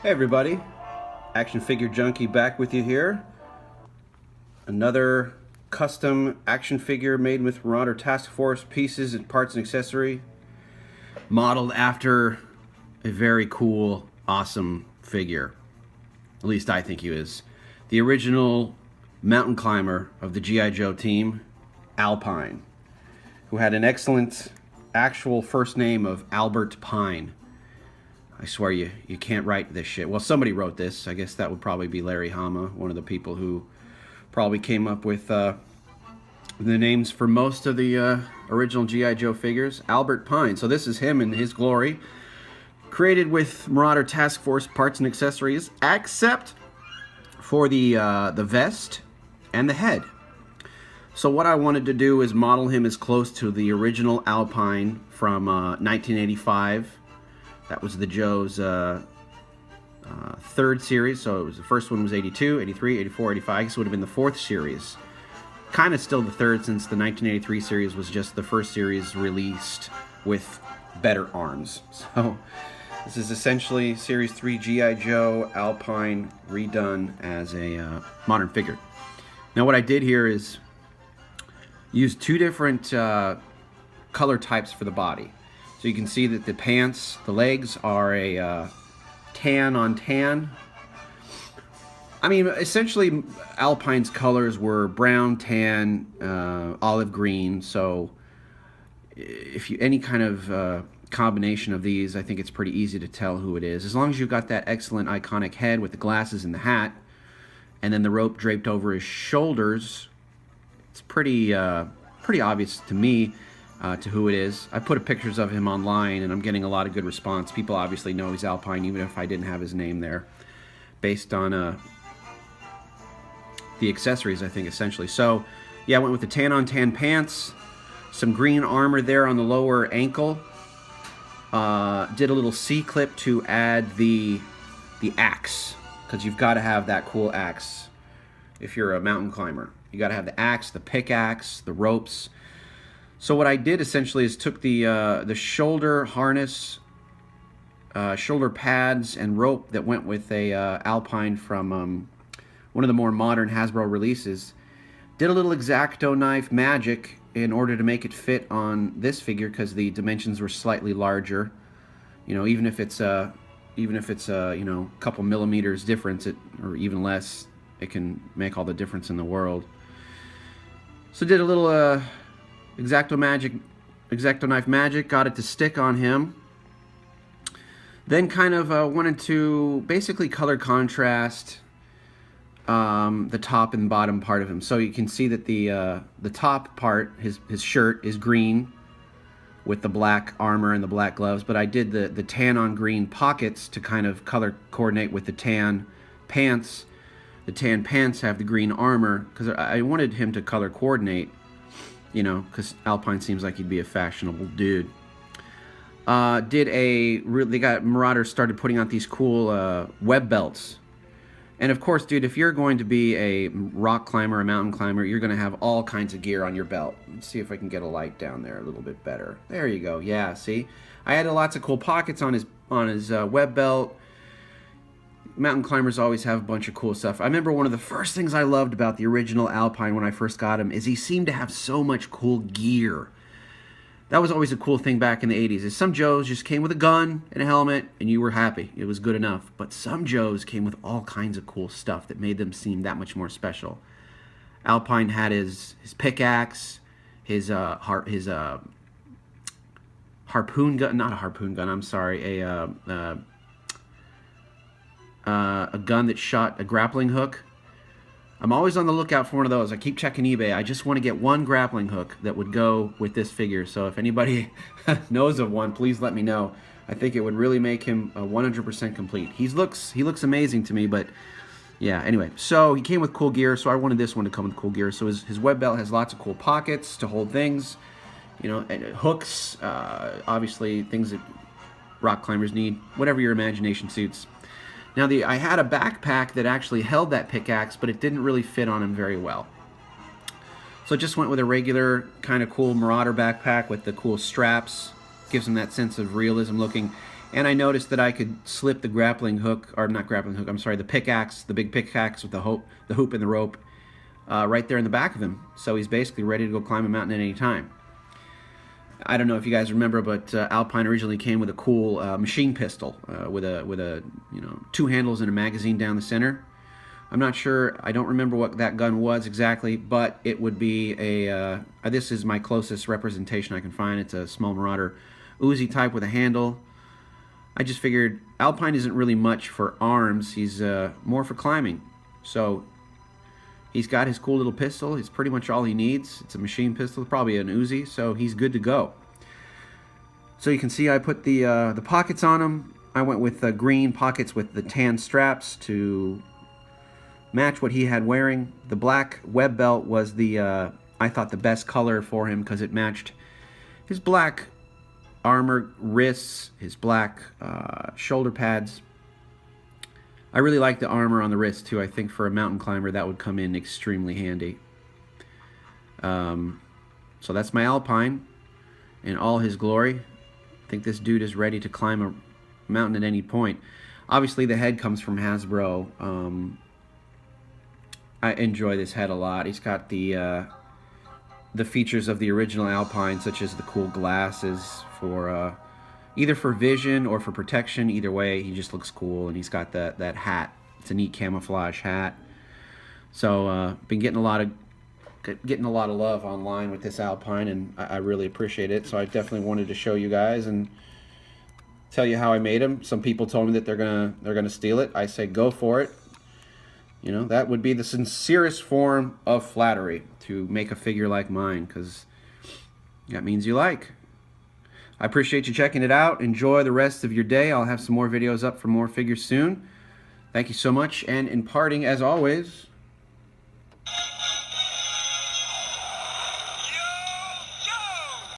Hey everybody, Action Figure Junkie back with you here. Another custom action figure made with Marauder Task Force pieces and parts and accessory. Modeled after a very cool, awesome figure. At least I think he is. The original mountain climber of the G.I. Joe team, Alpine, who had an excellent actual first name of Albert Pine. I swear you can't write this shit. Well, somebody wrote this. I guess that would probably be Larry Hama, one of the people who probably came up with the names for most of the original G.I. Joe figures. Albert Pine. So this is him in his glory. Created with Marauder Task Force parts and accessories, except for the vest and the head. So what I wanted to do is model him as close to the original Alpine from 1985. That was the Joe's third series, so it was the first one was 82, 83, 84, 85. I guess it would have been the fourth series. Kind of still the third, since the 1983 series was just the first series released with better arms. So this is essentially Series 3 G.I. Joe Alpine redone as a modern figure. Now what I did here is use two different color types for the body. So you can see that the pants, the legs are a tan on tan. I mean, essentially Alpine's colors were brown, tan, olive green. So if you any kind of combination of these, I think it's pretty easy to tell who it is. As long as you've got that excellent iconic head with the glasses and the hat, and then the rope draped over his shoulders, it's pretty obvious to me to who it is. I put pictures of him online and I'm getting a lot of good response. People obviously know he's Alpine even if I didn't have his name there, based on the accessories, I think, essentially. So yeah, I went with the tan on tan pants, some green armor there on the lower ankle, did a little C-clip to add the axe, because you've got to have that cool axe if you're a mountain climber. You got to have the axe, the pickaxe, the ropes. So what I did essentially is took the shoulder harness, shoulder pads, and rope that went with a Alpine from one of the more modern Hasbro releases. Did a little X-Acto knife magic in order to make it fit on this figure, because the dimensions were slightly larger. You know, even if it's a you know, a couple millimeters difference, or even less, it can make all the difference in the world. So did a little X-Acto knife magic, got it to stick on him. Then kind of wanted to basically color contrast the top and bottom part of him. So you can see that the top part, his shirt, is green with the black armor and the black gloves, but I did the tan on green pockets to kind of color coordinate with the tan pants. The tan pants have the green armor because I wanted him to color coordinate. You know, because Alpine seems like he'd be a fashionable dude. They got Marauder started putting out these cool web belts. And of course, dude, if you're going to be a rock climber, a mountain climber, you're going to have all kinds of gear on your belt. Let's see if I can get a light down there a little bit better. There you go. Yeah, see? I added lots of cool pockets on his web belt. Mountain climbers always have a bunch of cool stuff. I remember one of the first things I loved about the original Alpine when I first got him is he seemed to have so much cool gear. That was always a cool thing back in the 80s. Is some Joes just came with a gun and a helmet and you were happy. It was good enough. But some Joes came with all kinds of cool stuff that made them seem that much more special. Alpine had his pickaxe, his harpoon gun, not a harpoon gun, I'm sorry, a gun that shot a grappling hook. I'm always on the lookout for one of those. I keep checking eBay. I just want to get one grappling hook that would go with this figure. So if anybody knows of one, please let me know. I think it would really make him 100% complete. He looks amazing to me, but yeah, anyway. So he came with cool gear, so I wanted this one to come with cool gear. So his web belt has lots of cool pockets to hold things, you know, and hooks, obviously things that rock climbers need, whatever your imagination suits. Now, I had a backpack that actually held that pickaxe, but it didn't really fit on him very well. So I just went with a regular kind of cool Marauder backpack with the cool straps. Gives him that sense of realism looking. And I noticed that I could slip the grappling hook, or not grappling hook, I'm sorry, the pickaxe, the big pickaxe with the hoop and the rope, right there in the back of him. So he's basically ready to go climb a mountain at any time. I don't know if you guys remember, but Alpine originally came with a cool machine pistol with a two handles and a magazine down the center. I'm not sure. I don't remember what that gun was exactly, but it would be a. This is my closest representation I can find. It's a small Marauder Uzi type with a handle. I just figured Alpine isn't really much for arms. He's more for climbing. So he's got his cool little pistol. It's pretty much all he needs. It's a machine pistol, probably an Uzi, so he's good to go. So you can see I put the pockets on him. I went with the green pockets with the tan straps to match what he had wearing. The black web belt was I thought the best color for him because it matched his black armor wrists, his black shoulder pads. I really like the armor on the wrist too. I think for a mountain climber that would come in extremely handy. So that's my Alpine in all his glory. I think this dude is ready to climb a mountain at any point. Obviously the head comes from Hasbro. I enjoy this head a lot. He's got the features of the original Alpine, such as the cool glasses for either for vision or for protection. Either way, he just looks cool, and he's got that hat. It's a neat camouflage hat. So been getting a lot of love online with this Alpine, and I really appreciate it. So I definitely wanted to show you guys and tell you how I made him. Some people told me that they're gonna steal it. I say go for it. You know, that would be the sincerest form of flattery, to make a figure like mine, because that means you like. I appreciate you checking it out. Enjoy the rest of your day. I'll have some more videos up for more figures soon. Thank you so much, and in parting, as always,